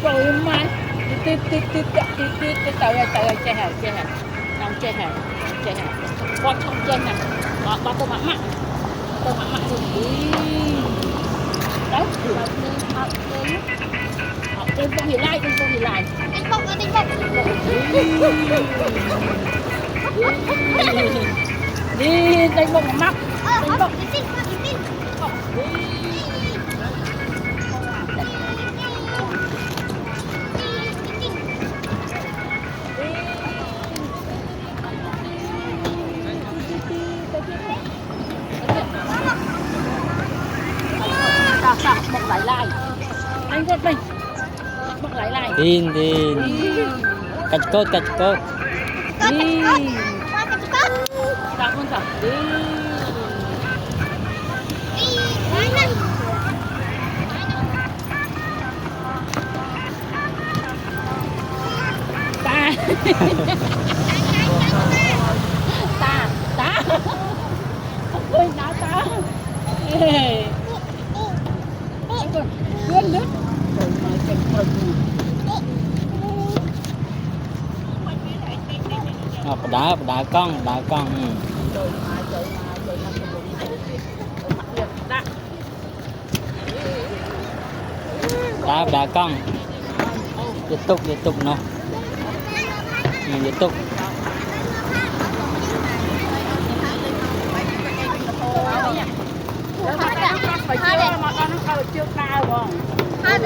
rồi mà tít tới chơi hè nằm chơi hè con không chơi nè ba tôi mặn rồi đấy trên con hiện lại đánh bông đi đánh bông mắc đánh bông bọc lại anh quất mình bọc lại tin cạch cốt đi sao con sao đi ta ơi nó ta cơn nước đá con đá con tiếp tục nó tiếp tục phải chưa mà con nó chưa cao không? Hai